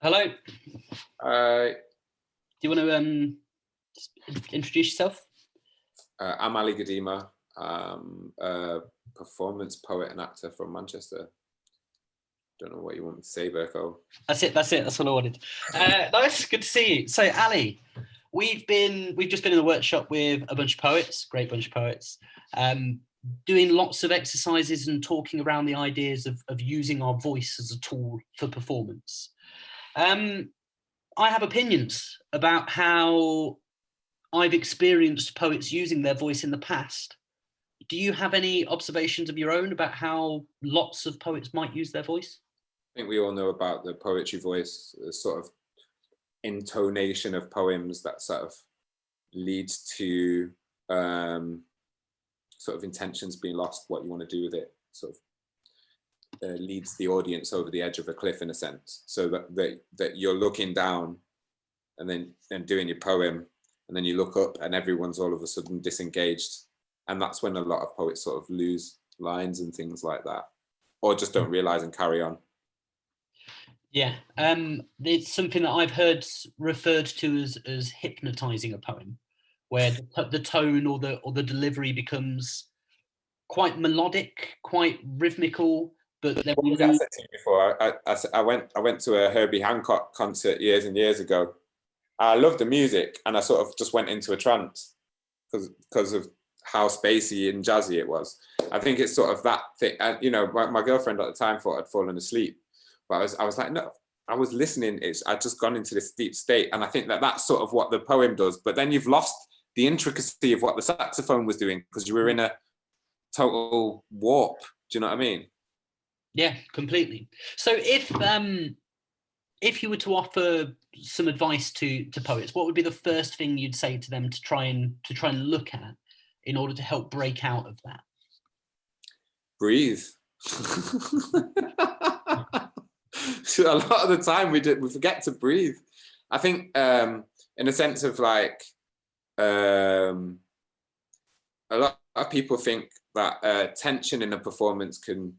Hello. Do Hi, you want to introduce yourself? I'm Ali Gadema. I'm a performance poet and actor from Manchester. Don't know what you want me to say, Berko. That's it. That's what I wanted. Nice. Good to see you. So, Ali, we've just been in a workshop with a bunch of poets, great bunch of poets, doing lots of exercises and talking around the ideas of using our voice as a tool for performance. I have opinions about how I've experienced poets using their voice in the past. Do you have any observations of your own about how lots of poets might use their voice? I think we all know about the poetry voice, the sort of intonation of poems that sort of leads to sort of intentions being lost, what you want to do with it, sort of leads the audience over the edge of a cliff in a sense, so that you're looking down and then doing your poem, and then you look up and everyone's all of a sudden disengaged, and that's when a lot of poets sort of lose lines and things like that, or just don't realize and carry on. Yeah, it's something that I've heard referred to as hypnotizing a poem, where the tone or the delivery becomes quite melodic, quite rhythmical. But then What was it I said to you before? I went to a Herbie Hancock concert years and years ago. I loved the music, and I sort of just went into a trance because of how spacey and jazzy it was. I think it's sort of that thing. You know, my girlfriend at the time thought I'd fallen asleep, but I was like, no, I was listening. I'd just gone into this deep state, and I think that's sort of what the poem does. But then you've lost the intricacy of what the saxophone was doing because you were in a total warp. Do you know what I mean? Yeah, completely. So if you were to offer some advice to poets, what would be the first thing you'd say to them to try and look at in order to help break out of that? Breathe. So a lot of the time we forget to breathe. I think in a sense of like a lot of people think that tension in a performance can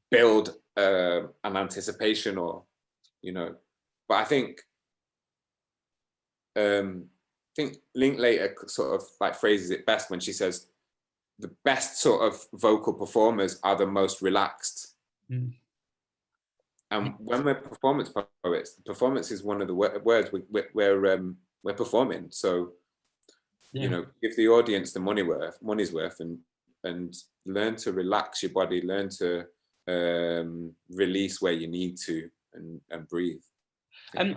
build an anticipation, or but I think Linklater sort of like phrases it best when she says the best sort of vocal performers are the most relaxed. And when we're performance poets, performance is one of the words we're performing. So give the audience the money's worth, and learn to relax your body, learn to release where you need to, and breathe. There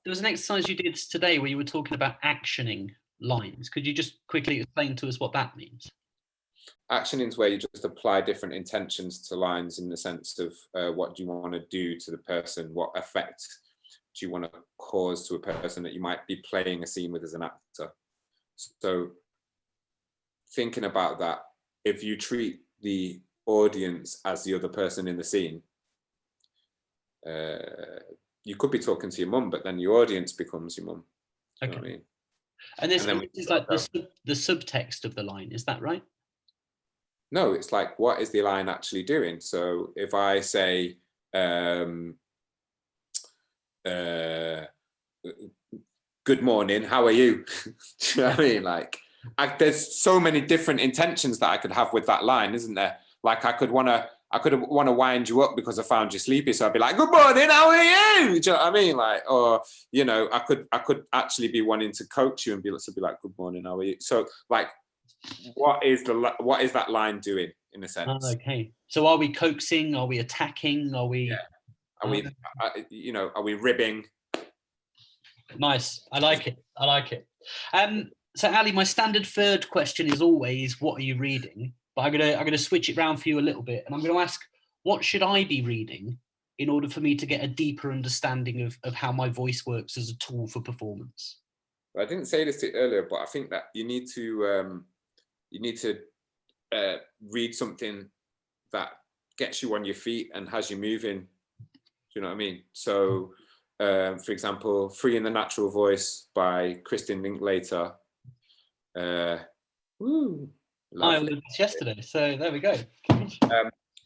was an exercise you did today where you were talking about actioning lines. Could you just quickly explain to us what that means? Actioning is where you just apply different intentions to lines in the sense of what do you want to do to the person, what effect do you want to cause to a person that you might be playing a scene with as an actor. So thinking about that, if you treat the audience as the other person in the scene, you could be talking to your mum, but then your audience becomes your mum. Okay. You know what I mean? And this is like the subtext of the line, is that right? No, it's like, what is the line actually doing? So if I say, good morning, how are you? Do you know what I mean? Like, there's so many different intentions that I could have with that line, isn't there? Like I could want to wind you up because I found you sleepy, so I'd be like, good morning, how are you? Do you know what I mean? Like, or I could actually be wanting to coach you and be like, good morning, how are you? So like, what is that line doing in a sense? Okay, so are we coaxing? Are we attacking? Are we? Yeah. Are we ribbing? Nice. I like it. So Ali, my standard third question is always, what are you reading? But I'm gonna switch it around for you a little bit, and I'm gonna ask, what should I be reading in order for me to get a deeper understanding of how my voice works as a tool for performance? I didn't say this to you earlier, but I think that you need to read something that gets you on your feet and has you moving. Do you know what I mean? So, for example, Free in the Natural Voice by Kristin Linklater. I learned this yesterday, so there we go.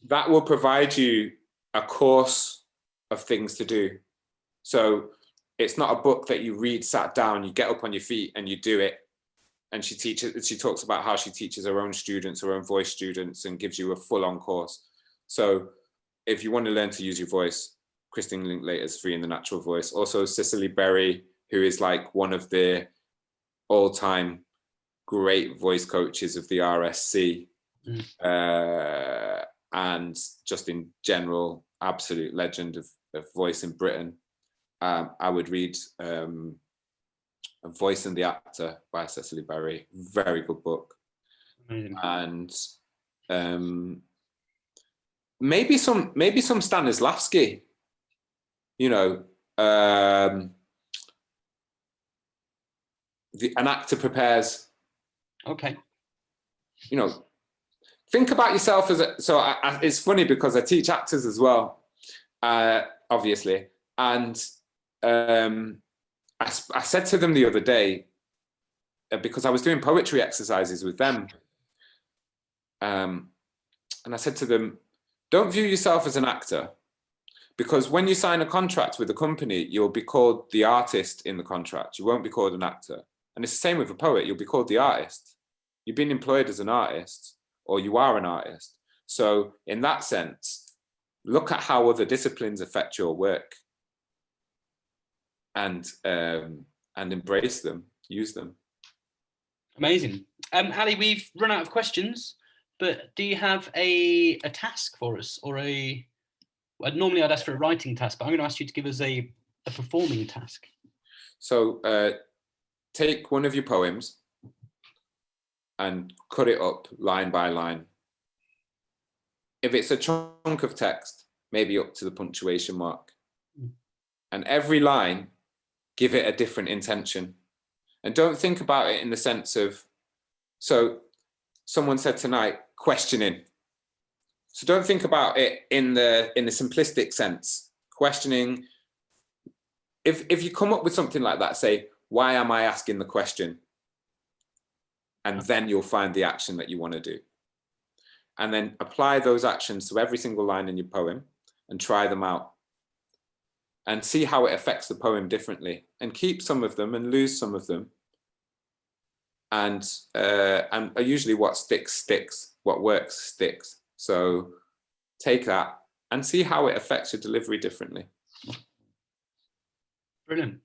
That will provide you a course of things to do. So it's not a book that you read, sat down, you get up on your feet and you do it. And she talks about how she teaches her own students, her own voice students, and gives you a full-on course. So if you want to learn to use your voice, Christine Linklater's Free in the Natural Voice. Also Cicely Berry, who is like one of the all-time great voice coaches of the RSC. And just in general, absolute legend of voice in Britain. I would read A Voice and the Actor by Cicely Berry. Very good book. Amazing. And maybe some Stanislavski, you know, An Actor Prepares. Okay. You know, think about yourself as it's funny because I teach actors as well, obviously. And I said to them the other day, because I was doing poetry exercises with them, and I said to them, don't view yourself as an actor, because when you sign a contract with a company, you'll be called the artist in the contract. You won't be called an actor. And it's the same with a poet. You'll be called the artist. You've been employed as an artist, or you are an artist. So in that sense, look at how other disciplines affect your work, and embrace them, use them. Amazing. Ali, we've run out of questions, but do you have a task for us, or normally I'd ask for a writing task, but I'm going to ask you to give us a performing task. So take one of your poems and cut it up line by line. If it's a chunk of text, maybe up to the punctuation mark. And every line, give it a different intention. And don't think about it in the sense of, so someone said tonight, questioning. So don't think about it in the simplistic sense. Questioning, if you come up with something like that, say, why am I asking the question? And then you'll find the action that you want to do. And then apply those actions to every single line in your poem and try them out. And see how it affects the poem differently, and keep some of them and lose some of them. And usually what sticks, what works sticks. So take that and see how it affects your delivery differently. Brilliant.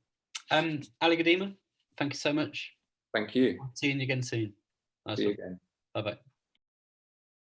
Ali Gadema, thank you so much. Thank you. See you again soon. See you again. Bye-bye.